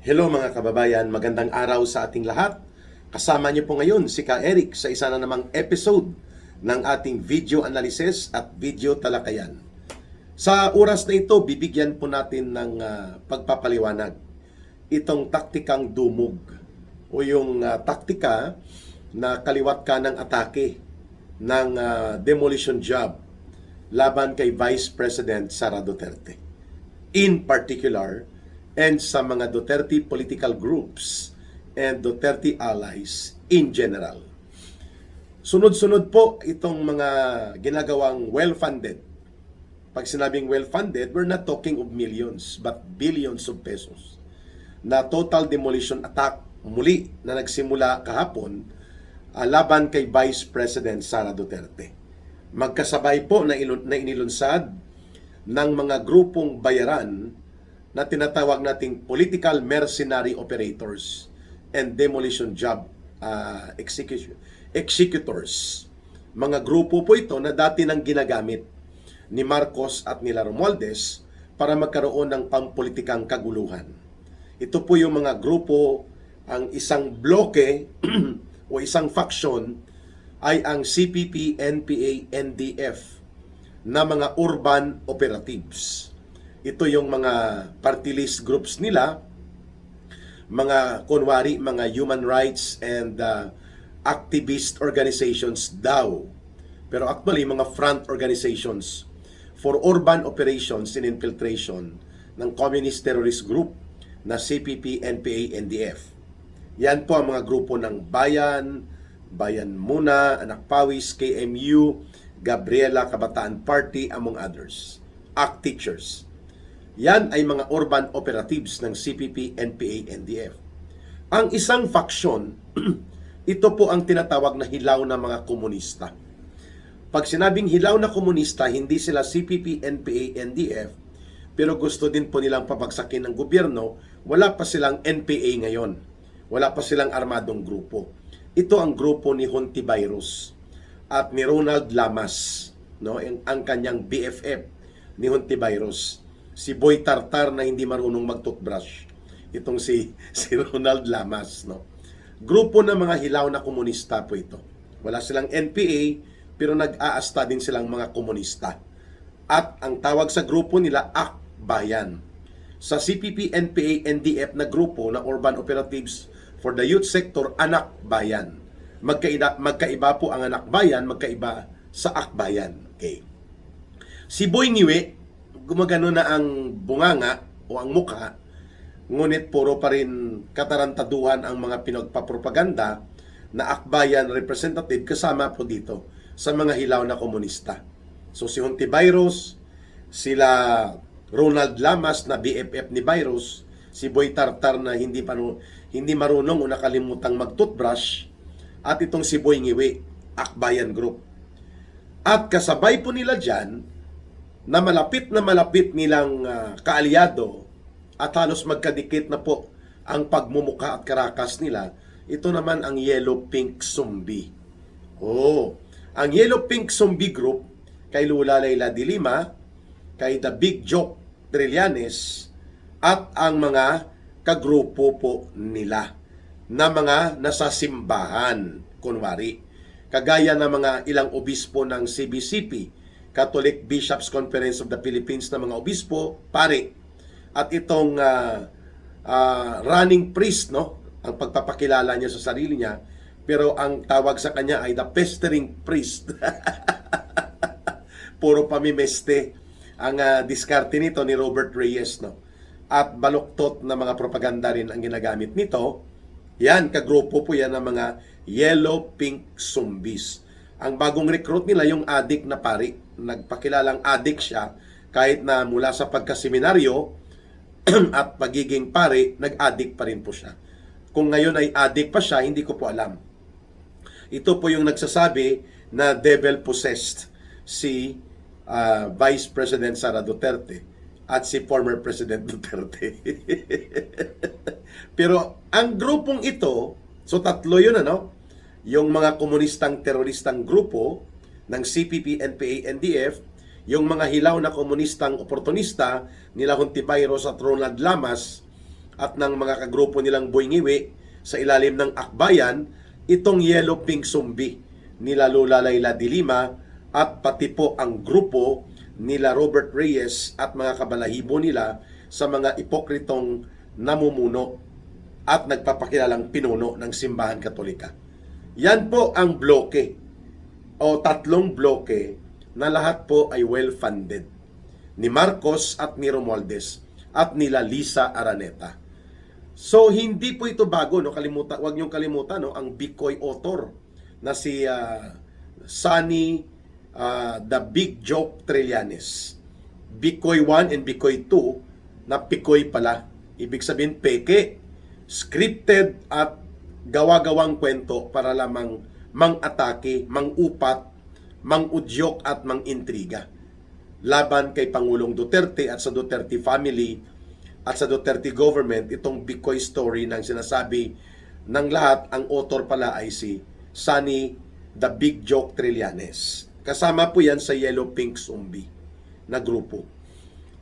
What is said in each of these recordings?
Hello mga kababayan, magandang araw sa ating lahat. Kasama niyo po ngayon si Ka Eric sa isa na namang episode ng ating video analysis at video talakayan. Sa oras na ito, bibigyan po natin ng pagpapaliwanag itong taktikang dumog o yung taktika na kaliwat ka ng atake ng demolition job laban kay Vice President Sara Duterte. In particular, and sa mga Duterte political groups and Duterte allies in general. Sunod-sunod po itong mga ginagawang well-funded. Pag sinabing well-funded, we're not talking of millions but billions of pesos na total demolition attack muli na nagsimula kahapon laban kay Vice President Sara Duterte. Magkasabay po na inilunsad ng mga grupong bayaran na tinatawag nating political mercenary operators and demolition job executors. Mga grupo po ito na dati nang ginagamit ni Marcos at nila Romualdez para magkaroon ng pampolitikang kaguluhan. Ito po yung mga grupo, ang isang bloke o isang faction ay ang CPP, NPA, NDF na mga urban operatives. Ito yung mga party list groups nila, mga kunwari, mga human rights and activist organizations daw. Pero actually, mga front organizations for urban operations and infiltration ng communist terrorist group na CPP, NPA, NDF. Yan po ang mga grupo ng Bayan, Bayan Muna, Anak Pawis, KMU, Gabriela Kabataan Party, among others. ACT Teachers. Yan ay mga urban operatives ng CPP, NPA, NDF. Ang isang faksyon, ito po ang tinatawag na hilaw na mga komunista. Pag sinabing hilaw na komunista, hindi sila CPP, NPA, NDF, pero gusto din po nilang pabagsakin ng gobyerno, wala pa silang NPA ngayon. Wala pa silang armadong grupo. Ito ang grupo ni Hontivirus at ni Ronald Lamas, no? Ang kanyang BFF ni Hontivirus. Si Boy Tartar na hindi marunong mag-toothbrush. Itong si Ronald Lamas, no? Grupo ng mga hilaw na komunista po ito. Wala silang NPA, pero nag-aasta din silang mga komunista. At ang tawag sa grupo nila, Akbayan. Sa CPP, NPA, NDF na grupo na Urban Operatives for the Youth Sector, Anak Bayan. Magkaiba po ang Anak Bayan, magkaiba sa Akbayan. Okay. Si Boy Ngiwe, gumagano na ang bunganga o ang mukha, ngunit puro pa rin katarantaduhan ang mga pinagpapropaganda na Akbayan representative kasama po dito sa mga hilaw na komunista. So si Hontivirus, sila Ronald Lamas na BFF ni Virus, si Boy Tartar na hindi marunong o nakalimutang mag-toothbrush, at itong si Boy Ngiwe, Akbayan Group. At kasabay po nila dyan, na malapit nilang kaalyado at halos magkadikit na po ang pagmumukha at karakas nila, ito naman ang Yellow Pink Zombie. Ang Yellow Pink Zombie Group kay Lula Leila de Lima, kay The Big Joke Trillanes, at ang mga kagrupo po nila na mga nasa simbahan, kunwari. Kagaya ng mga ilang obispo ng CBCP, Catholic Bishops Conference of the Philippines na mga obispo, pare. At itong running priest, no? Ang pagpapakilala niya sa sarili niya, pero ang tawag sa kanya ay the pestering priest. Puro pamimeste ang diskarte nito ni Robert Reyes, no? At baluktot na mga propaganda rin ang ginagamit nito. Yan, kagrupo po yan ng mga Yellow Pink Zombies. Ang bagong recruit nila, yung adik na pari. Nagpakilalang adik siya, kahit na mula sa pagkaseminaryo at pagiging pari, nag-adik pa rin po siya. Kung ngayon ay adik pa siya, hindi ko po alam. Ito po yung nagsasabi na devil-possessed si Vice President Sara Duterte at si former President Duterte. Pero ang grupong ito, so tatlo yun, ano? Yung mga komunistang teroristang grupo ng CPP, NPA, NDF, yung mga hilaw na komunistang oportunista nila Hontivirus at Ronald Lamas, at ng mga kagrupo nilang buingiwi sa ilalim ng akbayan, itong Yellow Pink Zombie nila Lola Layla de Lima at pati po ang grupo nila Robert Reyes at mga kabalahibo nila sa mga ipokritong namumuno at nagpapakilalang pinuno ng simbahan Katolika. Yan po ang bloke o tatlong bloke na lahat po ay well-funded ni Marcos at ni Romualdez at nila Lisa Araneta. So hindi po ito bago, no? Wag niyong kalimutan, no, ang Bicoy author na si Sunny the Big Joke Trillanes. Bicoy 1 and Bicoy 2 na Picoy pala. Ibig sabihin peke, scripted at gawa-gawang kwento para lamang mang-atake, mang-upat, mang-udyok at mang-intriga laban kay Pangulong Duterte at sa Duterte family at sa Duterte government. Itong Bicoy story ng sinasabi ng lahat, ang author pala ay si Sunny the Big Joke Trillanes. Kasama po yan sa Yellow Pink Zombie na grupo.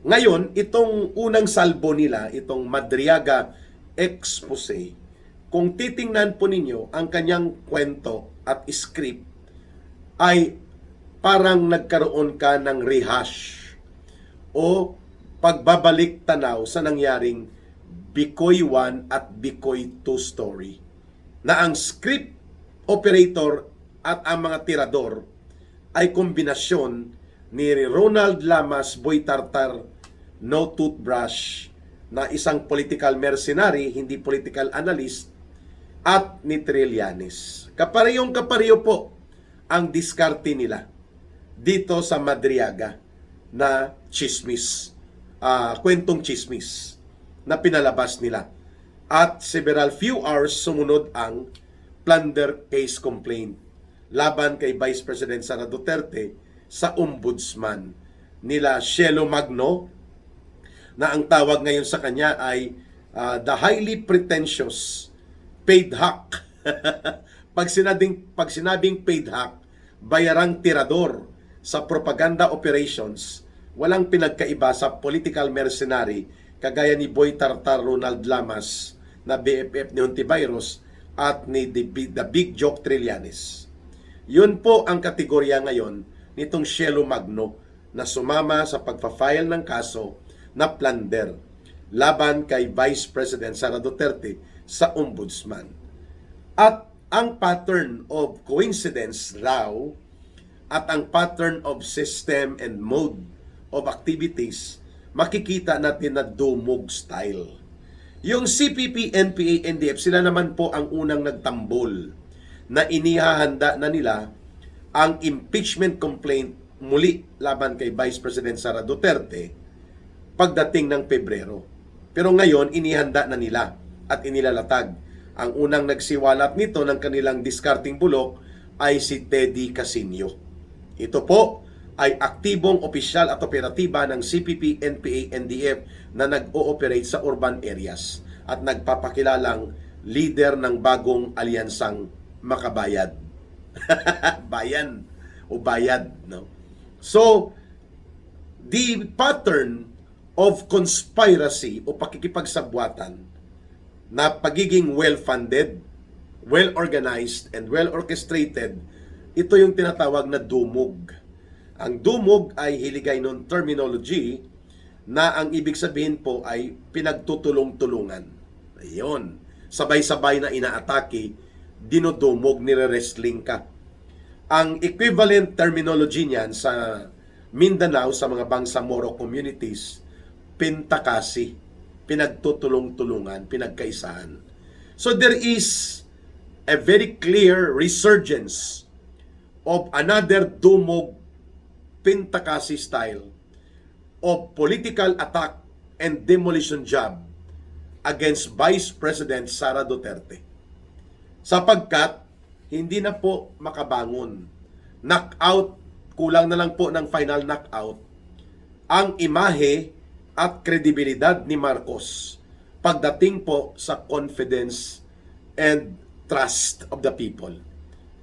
Ngayon, itong unang salbo nila, itong Madriaga expose, kung titingnan po ninyo ang kanyang kwento at script, ay parang nagkaroon ka ng rehash o pagbabalik tanaw sa nangyaring Bicoy 1 at Bicoy 2 story, na ang script operator at ang mga tirador ay kombinasyon ni Ronald Lamas Boy Tartar No Toothbrush na isang political mercenary, hindi political analyst, at ni Trillanes. Kaparehong kapareho po ang diskarte nila dito sa Madriaga na chismis, kwentong chismis na pinalabas nila. At several few hours sumunod ang plunder case complaint laban kay Vice President Sara Duterte sa ombudsman nila Cielo Magno, na ang tawag ngayon sa kanya ay the highly pretentious paid hack. pag sinabing paid hack, bayarang tirador sa propaganda operations, walang pinagkaiba sa political mercenary kagaya ni Boy Tartar Ronald Lamas na BFF ni Hontiveros at ni The Big Joke Trillanes. Yun po ang kategorya ngayon nitong Cielo Magno na sumama sa pagpa-file ng kaso na plunder laban kay Vice President Sara Duterte sa ombudsman. At ang pattern of coincidence raw at ang pattern of system and mode of activities, makikita natin na dumog style. Yung CPP, NPA, NDF, sila naman po ang unang nagtambol na inihahanda na nila ang impeachment complaint muli laban kay Vice President Sara Duterte pagdating ng Pebrero. Pero ngayon, inihanda na nila at inilalatag. Ang unang nagsiwalat nito ng kanilang discarding bulok ay si Teddy Casino. Ito po ay aktibong opisyal at operatiba ng CPP, NPA, NDF na nag-ooperate sa urban areas at nagpapakilalang leader ng bagong alyansang makabayad. Bayan o bayad, no? So, the pattern of conspiracy o pakikipagsabwatan na pagiging well-funded, well-organized, and well-orchestrated, ito yung tinatawag na dumog. Ang dumog ay hiligay ng terminology na ang ibig sabihin po ay pinagtutulong-tulungan. Ayun. Sabay-sabay na inaatake, dinudumog, nire-wrestling ka. Ang equivalent terminology niyan sa Mindanao, sa mga Bangsamoro communities, pintakasi, pinagtutulong-tulungan, pinagkaisahan. So there is a very clear resurgence of another dumog pintakasi style of political attack and demolition job against Vice President Sara Duterte. Sapagkat hindi na po makabangon. Knockout, kulang na lang po ng final knockout ang imahe at kredibilidad ni Marcos pagdating po sa confidence and trust of the people.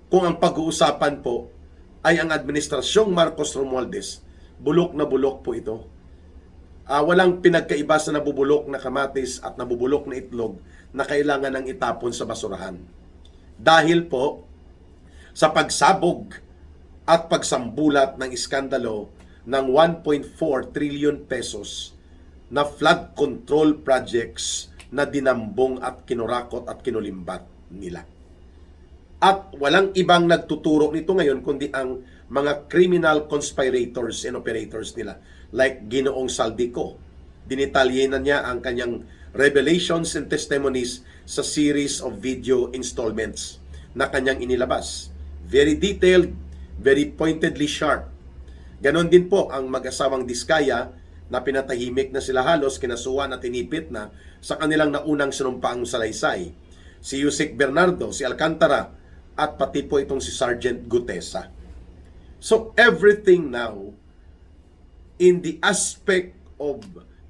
Kung ang pag-uusapan po ay ang administrasyong Marcos Romualdez, bulok na bulok po ito. Walang pinagkaiba sa nabubulok na kamatis at nabubulok na itlog na kailangan ng itapon sa basurahan. Dahil po sa pagsabog at pagsambulat ng iskandalo ng 1.4 trillion pesos na flood control projects na dinambong at kinurakot at kinulimbat nila. At walang ibang nagtuturo nito ngayon kundi ang mga criminal conspirators and operators nila like Ginoong Saldico. Dinitalye na niya ang kanyang revelations and testimonies sa series of video installments na kanyang inilabas. Very detailed, very pointedly sharp. Ganon din po ang mag-asawang Diskaya na pinatahimik na sila halos, kinasuhan at tinipit na sa kanilang naunang sinumpaang salaysay. Si Yusek Bernardo, si Alcantara, at pati po itong si Sergeant Gutesa. So everything now in the aspect of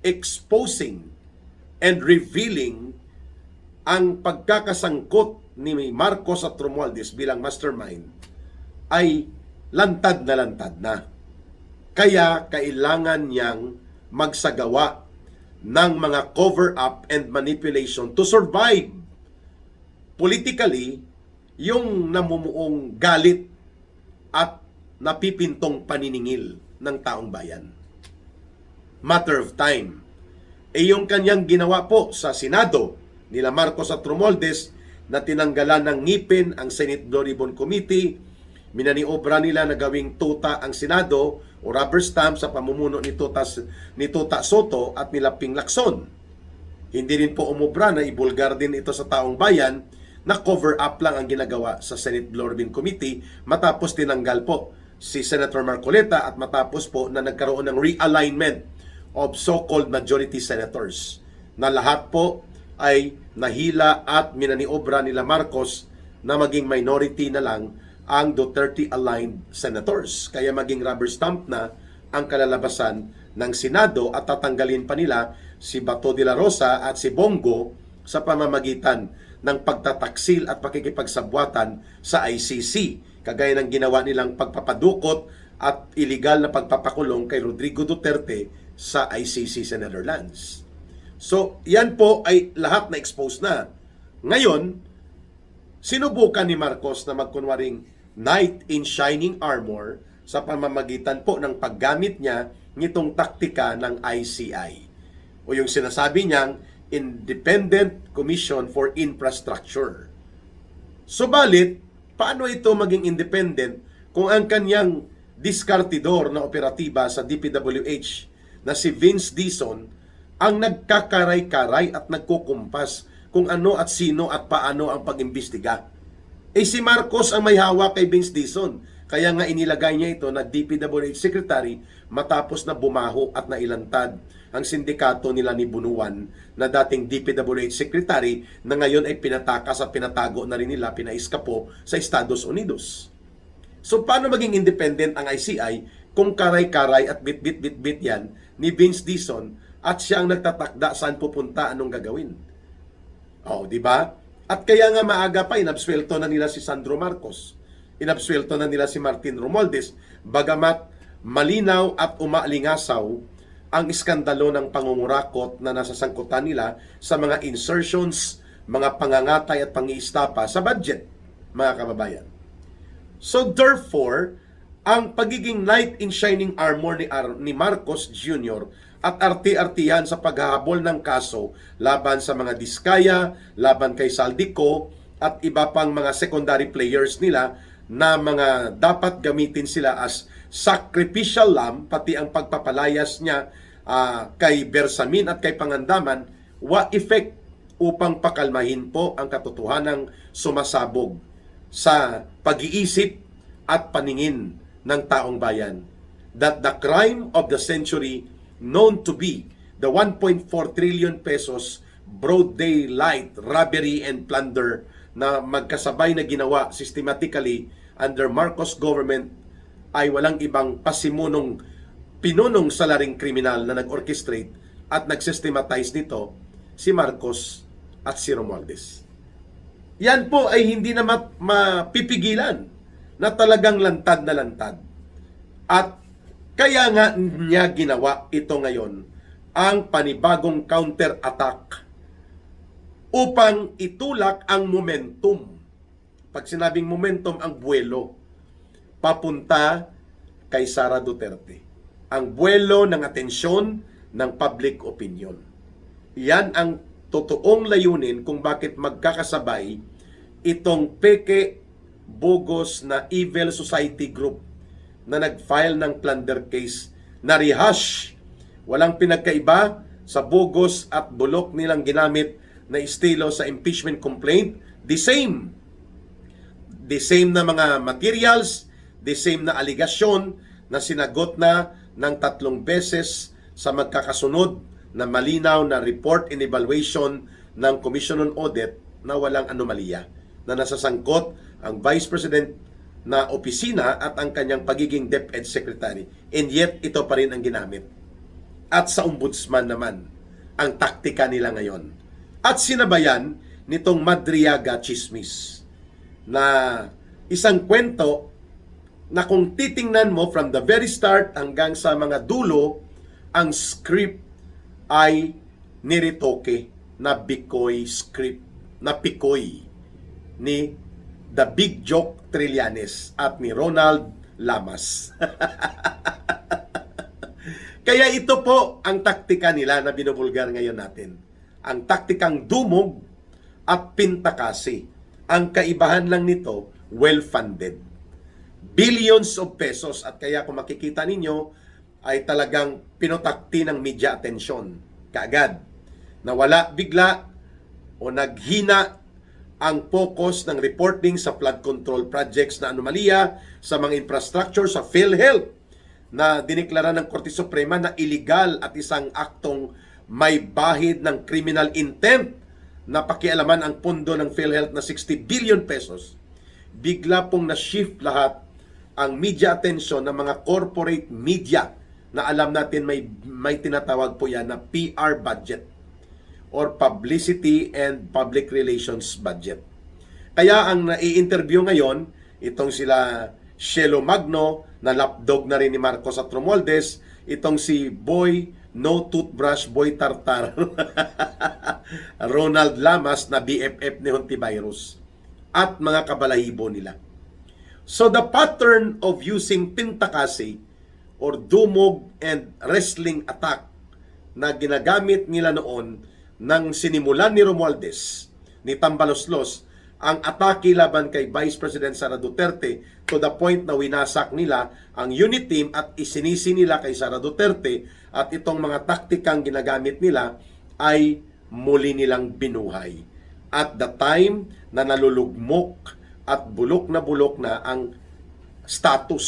exposing and revealing ang pagkakasangkot ni Marcos at Romualdez bilang mastermind ay lantad na. Kaya kailangan niyang magsagawa ng mga cover-up and manipulation to survive politically yung namumuong galit at napipintong paniningil ng taong bayan. Matter of time. Yung kanyang ginawa po sa Senado nila Marcos at Romualdez na tinanggalan ng ngipin ang Senate Blue Ribbon Committee, minaniobra nila na gawing tuta ang Senado o rubber stamp sa pamumuno ni Tuta Soto at nila Ping Lacson. Hindi rin po umubra na ibulgar din ito sa taong bayan na cover up lang ang ginagawa sa Senate Blue Ribbon Committee matapos tinanggal po si Senator Marcoleta at matapos po na nagkaroon ng realignment of so-called majority senators na lahat po ay nahila at minaniobra nila Marcos na maging minority na lang ang Duterte-aligned senators. Kaya maging rubber stamp na ang kalalabasan ng Senado at tatanggalin pa nila si Bato de la Rosa at si Bongo sa pamamagitan ng pagtataksil at pakikipagsabwatan sa ICC. Kagaya ng ginawa nilang pagpapadukot at iligal na pagpapakulong kay Rodrigo Duterte sa ICC sa Netherlands. So, yan po ay lahat na expose na. Ngayon, sinubukan ni Marcos na magkunwaring knight in shining armor sa pamamagitan po ng paggamit niya nitong taktika ng ICI o yung sinasabi niyang Independent Commission for Infrastructure. Subalit, paano ito maging independent kung ang kanyang diskartidor na operatiba sa DPWH na si Vince Dizon ang nagkakaray-karay at nagkukumpas kung ano at sino at paano ang pag-imbestiga? Si Marcos ang may hawak kay Vince Dizon. Kaya nga inilagay niya ito na DPWH Secretary matapos na bumaho at nailantad ang sindikato nila ni Bunuan na dating DPWH Secretary na ngayon ay pinatakas at pinatago na rin nila, pinaiskapo sa Estados Unidos. So paano maging independent ang ICI kung karay-karay at bit-bit-bit-bit yan ni Vince Dizon at siya ang nagtatakda saan pupunta, anong gagawin? Di ba? At kaya nga maaga pa, inabswelto na nila si Sandro Marcos. Inabswelto na nila si Martin Romualdez. Bagamat malinaw at umaalingasaw ang iskandalo ng pangungurakot na nasasangkutan nila sa mga insertions, mga pangangatay at pangiistapa sa budget, mga kababayan. So therefore, ang pagiging knight in shining armor ni Marcos Jr. at arti-artihan sa paghahabol ng kaso laban sa mga Diskaya, laban kay Saldico at iba pang mga secondary players nila na mga dapat gamitin sila as sacrificial lamb, pati ang pagpapalayas niya kay Bersamin at kay Pangandaman, effect upang pakalmahin po ang katotohanang sumasabog sa pag-iisip at paningin ng taong bayan. That the crime of the century known to be the 1.4 trillion pesos broad daylight robbery and plunder na magkasabay na ginawa systematically under Marcos government ay walang ibang pasimunong pinunong salaring kriminal na nag-orchestrate at nag-systematize nito si Marcos at si Romualdez. Yan po ay hindi na mapipigilan na talagang lantad na lantad. At kaya nga niya ginawa ito ngayon ang panibagong counter-attack upang itulak ang momentum. Pag sinabing momentum, ang buwelo papunta kay Sara Duterte. Ang buwelo ng atensyon ng public opinion. Yan ang totoong layunin kung bakit magkakasabay itong peke, bogus na evil society group na nag-file ng plunder case na rehash. Walang pinagkaiba sa bogus at bulok nilang ginamit na estilo sa impeachment complaint. The same. The same na mga materials, the same na aligasyon na sinagot na ng 3 beses sa magkakasunod na malinaw na report and evaluation ng Commission on Audit na walang anomalya, na nasasangkot ang Vice President na opisina at ang kanyang pagiging DepEd Secretary. And yet, ito pa rin ang ginamit. At sa Ombudsman naman, ang taktika nila ngayon. At sinabayan nitong Madriaga Chismis na isang kwento na kung titingnan mo from the very start hanggang sa mga dulo, ang script ay niritoke na Bikoy script, na Pikoy ni The Big Joke Trillanes at ni Ronald Lamas. Kaya ito po ang taktika nila na binubulgar ngayon natin. Ang taktikang dumog at pintakasi. Ang kaibahan lang nito, well-funded. Billions of pesos, at kaya kung makikita ninyo ay talagang pinotakti ng media attention kaagad. Nawala bigla o naghina ang focus ng reporting sa flood control projects na anomalya sa mga infrastructure sa PhilHealth na diniklara ng Korte Suprema na illegal at isang aktong may bahid ng criminal intent na pakialaman ang pondo ng PhilHealth na 60 billion pesos. Bigla pong na-shift lahat ang media attention ng mga corporate media na alam natin may tinatawag po yan na PR budget or publicity and public relations budget. Kaya ang nai-interview ngayon, itong sila Shelo Magno, na lapdog na rin ni Marcos at Romualdez, itong si Boy No Toothbrush, Boy Tartar, Ronald Lamas na BFF ni Hontivirus, at mga kabalahibo nila. So the pattern of using pintakasi or dumog and wrestling attack na ginagamit nila noon nang sinimulan ni Romualdez, ni Tambaloslos, ang atake laban kay Vice President Sara Duterte to the point na winasak nila ang unit team at isinisi nila kay Sara Duterte, at itong mga taktikang ginagamit nila ay muli nilang binuhay. At the time na nalulugmok at bulok na ang status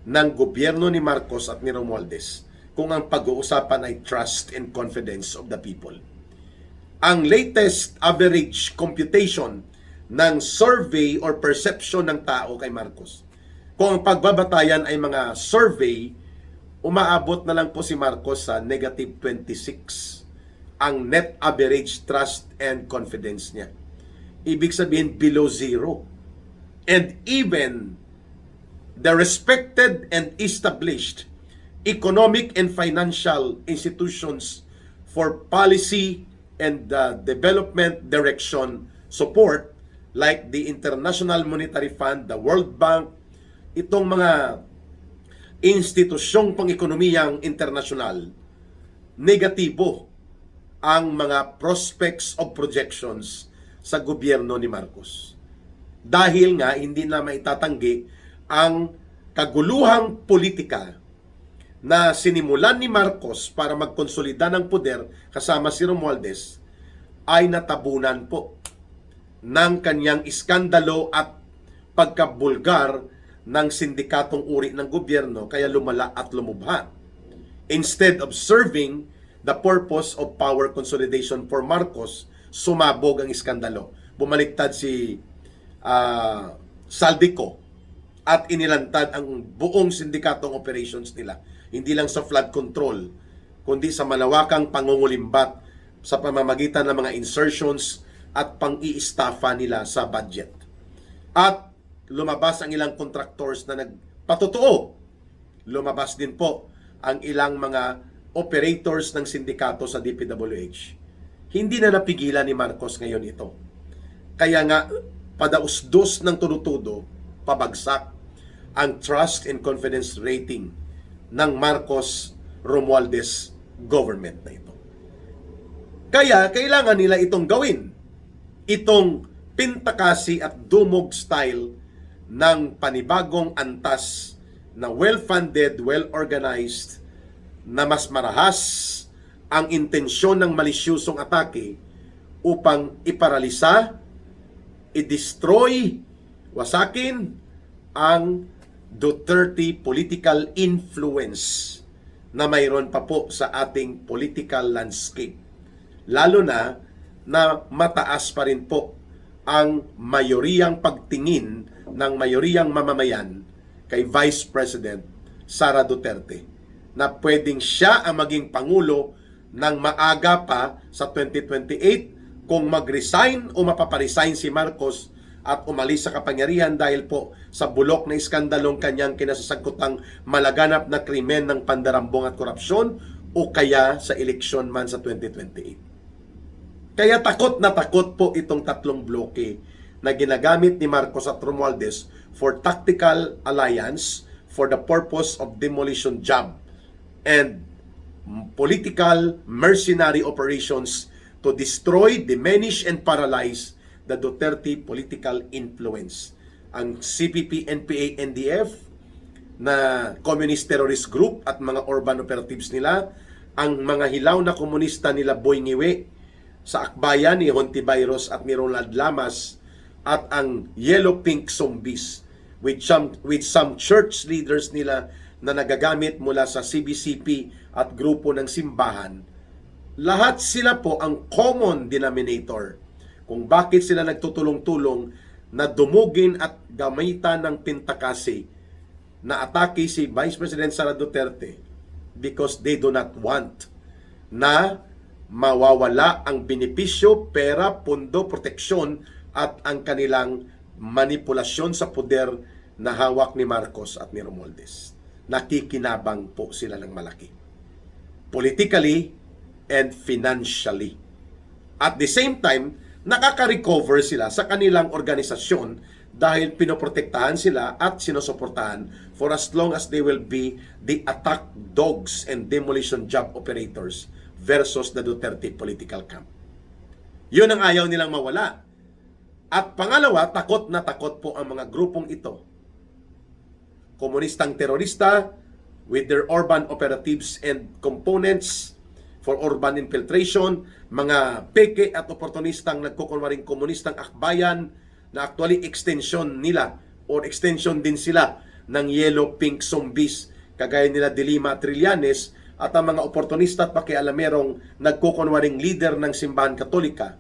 ng gobyerno ni Marcos at ni Romualdez kung ang pag-uusapan ay trust and confidence of the people. Ang latest average computation ng survey or perception ng tao kay Marcos, kung ang pagbabatayan ay mga survey, umaabot na lang po si Marcos sa negative 26 ang net average trust and confidence niya. Ibig sabihin below zero. And even the respected and established economic and financial institutions for policy and development direction support like the International Monetary Fund, the World Bank, itong mga institusyong pang-ekonomiyang internasyonal, negatibo ang mga prospects of projections sa gobyerno ni Marcos. Dahil nga hindi na maitatanggi ang kaguluhang politika na sinimulan ni Marcos para magkonsolida ng poder kasama si Romualdez ay natabunan po ng kanyang iskandalo at pagkabulgar ng sindikatong uri ng gobyerno, kaya lumala at lumubha. Instead of serving the purpose of power consolidation for Marcos, sumabog ang iskandalo. Bumaliktad si Saldico at inilantad ang buong sindikatong operations nila. Hindi lang sa flood control, kundi sa malawakang pangungulimbat sa pamamagitan ng mga insertions at pang-iistafa nila sa budget. At lumabas ang ilang contractors na nagpatotoo. Lumabas din po ang ilang mga operators ng sindikato sa DPWH. Hindi na napigilan ni Marcos ngayon ito. Kaya nga, padausdos ng tudo-tudo, pabagsak ang trust and confidence rating ng Marcos Romualdez government na ito. Kaya, kailangan nila itong gawin. Itong pintakasi at dumog style ng panibagong antas na well-funded, well-organized, na mas marahas ang intensyon ng malisyusong atake upang iparalisa, i-destroy, wasakin ang Duterte political influence na mayroon pa po sa ating political landscape. Lalo na mataas pa rin po ang mayoriyang pagtingin ng mayoriyang mamamayan kay Vice President Sara Duterte na pwedeng siya ang maging Pangulo ng maaga pa sa 2028 kung mag-resign o mapaparesign si Marcos at umalis sa kapangyarihan dahil po sa bulok na iskandalong kanyang kinasasangkutang malaganap na krimen ng pandarambong at korupsyon o kaya sa eleksyon man sa 2028. Kaya takot na takot po itong tatlong bloke na ginagamit ni Marcos at Romualdez for tactical alliance for the purpose of demolition job and political mercenary operations to destroy, diminish, and paralyze the Duterte political influence. Ang CPP, NPA, NDF na communist terrorist group at mga urban operatives nila, ang mga hilaw na komunista nila Boy Ngiwe sa akbayan ni Hontiveros at ni Ronald Lamas, at ang Yellow Pink Zombies with some church leaders nila na nagagamit mula sa CBCP at grupo ng simbahan. Lahat sila po ang common denominator kung bakit sila nagtutulong-tulong na dumugin at gamitan ng pintakasi na atake si Vice President Sara Duterte because they do not want na mawawala ang benepisyo, pera, pundo, proteksyon at ang kanilang manipulasyon sa poder na hawak ni Marcos at ni Romualdez. Nakikinabang po sila ng malaki, politically and financially. At the same time, nakaka-recover sila sa kanilang organisasyon dahil pinoprotektahan sila at sinusuportahan for as long as they will be the attack dogs and demolition job operators versus the Duterte political camp. Yun ang ayaw nilang mawala. At pangalawa, takot na takot po ang mga grupong ito. Komunistang terorista with their urban operatives and components for urban infiltration, mga peke at oportunistang nagkukunwaring komunistang akbayan na actually extension nila or extension din sila ng Yellow Pink Zombies kagaya nila Dilima Trillanes at ang mga oportunista at pakialamerong nagkukunwaring leader ng simbahan katolika.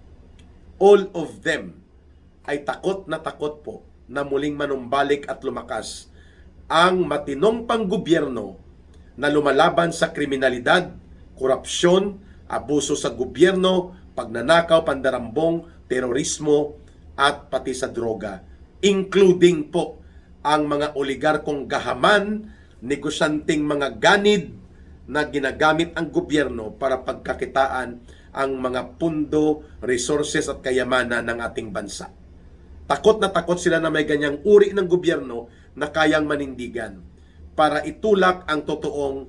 All of them ay takot na takot po na muling manumbalik at lumakas ang matinong panggobyerno na lumalaban sa kriminalidad, korupsyon, abuso sa gobyerno, pagnanakaw, pandarambong, terorismo, at pati sa droga. Including po ang mga oligarkong gahaman, negosyanteng mga ganid na ginagamit ang gobyerno para pagkakitaan ang mga pundo, resources at kayamanan ng ating bansa. Takot na takot sila na may ganyang uri ng gobyerno na kayang manindigan para itulak ang totoong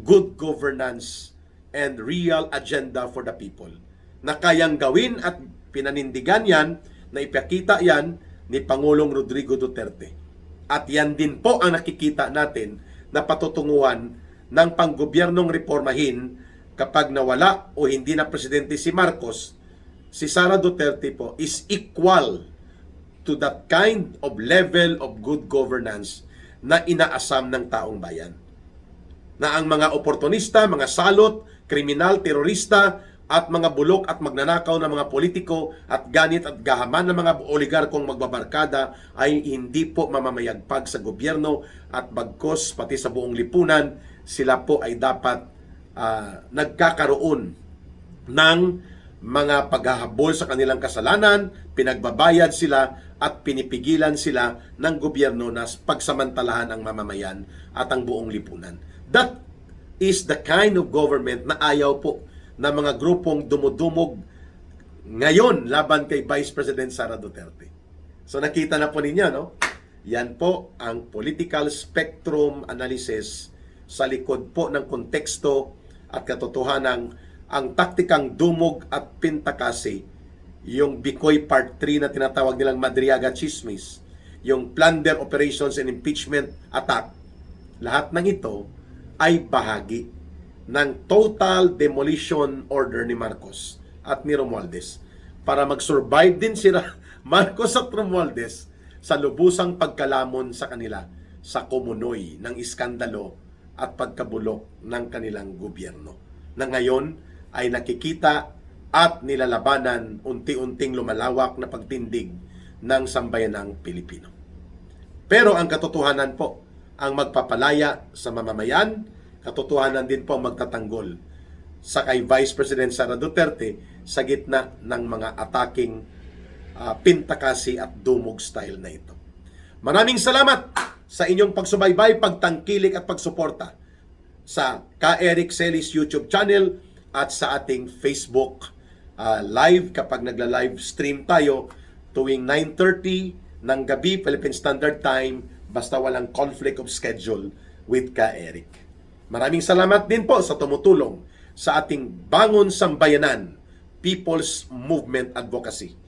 good governance and real agenda for the people. Na kayang gawin at pinanindigan yan, na ipakita yan ni Pangulong Rodrigo Duterte. At yan din po ang nakikita natin na patutunguhan ng panggobyernong reformahin kapag nawala o hindi na presidente si Marcos, si Sara Duterte po is equal to that kind of level of good governance na inaasam ng taong bayan. Na ang mga oportunista, mga salot, kriminal, terorista, at mga bulok at magnanakaw ng mga politiko at ganit at gahaman ng mga oligarkong magbabarkada ay hindi po mamamayagpag sa gobyerno at bagkos pati sa buong lipunan, sila po ay dapat nagkakaroon ng mga paghahabol sa kanilang kasalanan, pinagbabayad sila at pinipigilan sila ng gobyerno na pagsamantalahan ang mamamayan at ang buong lipunan. That is the kind of government na ayaw po ng mga grupong dumudumog ngayon laban kay Vice President Sara Duterte. So nakita na po ninyo, no? Yan po ang political spectrum analysis sa likod po ng konteksto at katotohanan ang taktikang dumog at pintakasi, yung Bicoy Part 3 na tinatawag nilang Madriaga Chismis, yung plunder operations and impeachment attack, lahat ng ito ay bahagi ng total demolition order ni Marcos at ni Romualdez para mag-survive din sila Marcos at Romualdez sa lubusang pagkalamon sa kanila sa kumunoy ng iskandalo at pagkabulok ng kanilang gobyerno na ngayon ay nakikita at nilalabanan unti-unting lumalawak na pagtindig ng sambayanang Pilipino. Pero ang katotohanan po ang magpapalaya sa mamamayan, katotohanan din po ang magtatanggol sa kay Vice President Sara Duterte sa gitna ng mga ataking pintakasi at dumog style na ito. Maraming salamat sa inyong pagsubaybay, pagtangkilik at pagsuporta sa Ka Eric Celis YouTube channel at sa ating Facebook live kapag nagla-live stream tayo tuwing 9:30 ng gabi Philippine Standard Time basta walang conflict of schedule with Ka Eric. Maraming salamat din po sa tumutulong sa ating Bangon Sambayanan People's Movement Advocacy.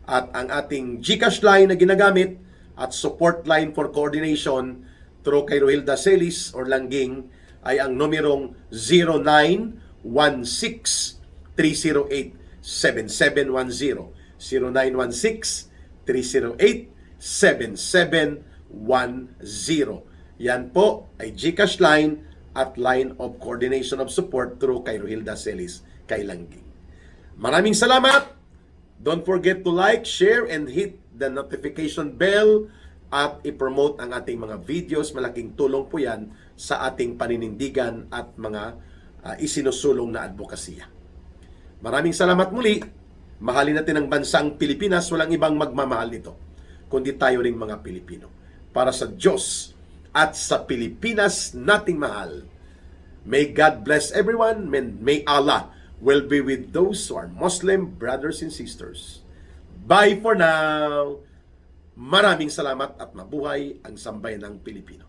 At ang ating GCash line na ginagamit at support line for coordination through kay Rohilda Celis or Langging ay ang numerong 0916-308-7710. 0916-308-7710. Yan po ay GCash line at line of coordination of support through kay Rohilda Celis kay Langging. Maraming salamat! Don't forget to like, share, and hit the notification bell at i-promote ang ating mga videos. Malaking tulong po yan sa ating paninindigan at mga isinusulong na advokasya. Maraming salamat muli. Mahalin natin ang bansang Pilipinas. Walang ibang magmamahal nito, kundi tayo ring mga Pilipino. Para sa Diyos at sa Pilipinas nating mahal. May God bless everyone. May Allah will be with those who are Muslim brothers and sisters. Bye for now. Maraming salamat at mabuhay ang sambayanang Pilipino.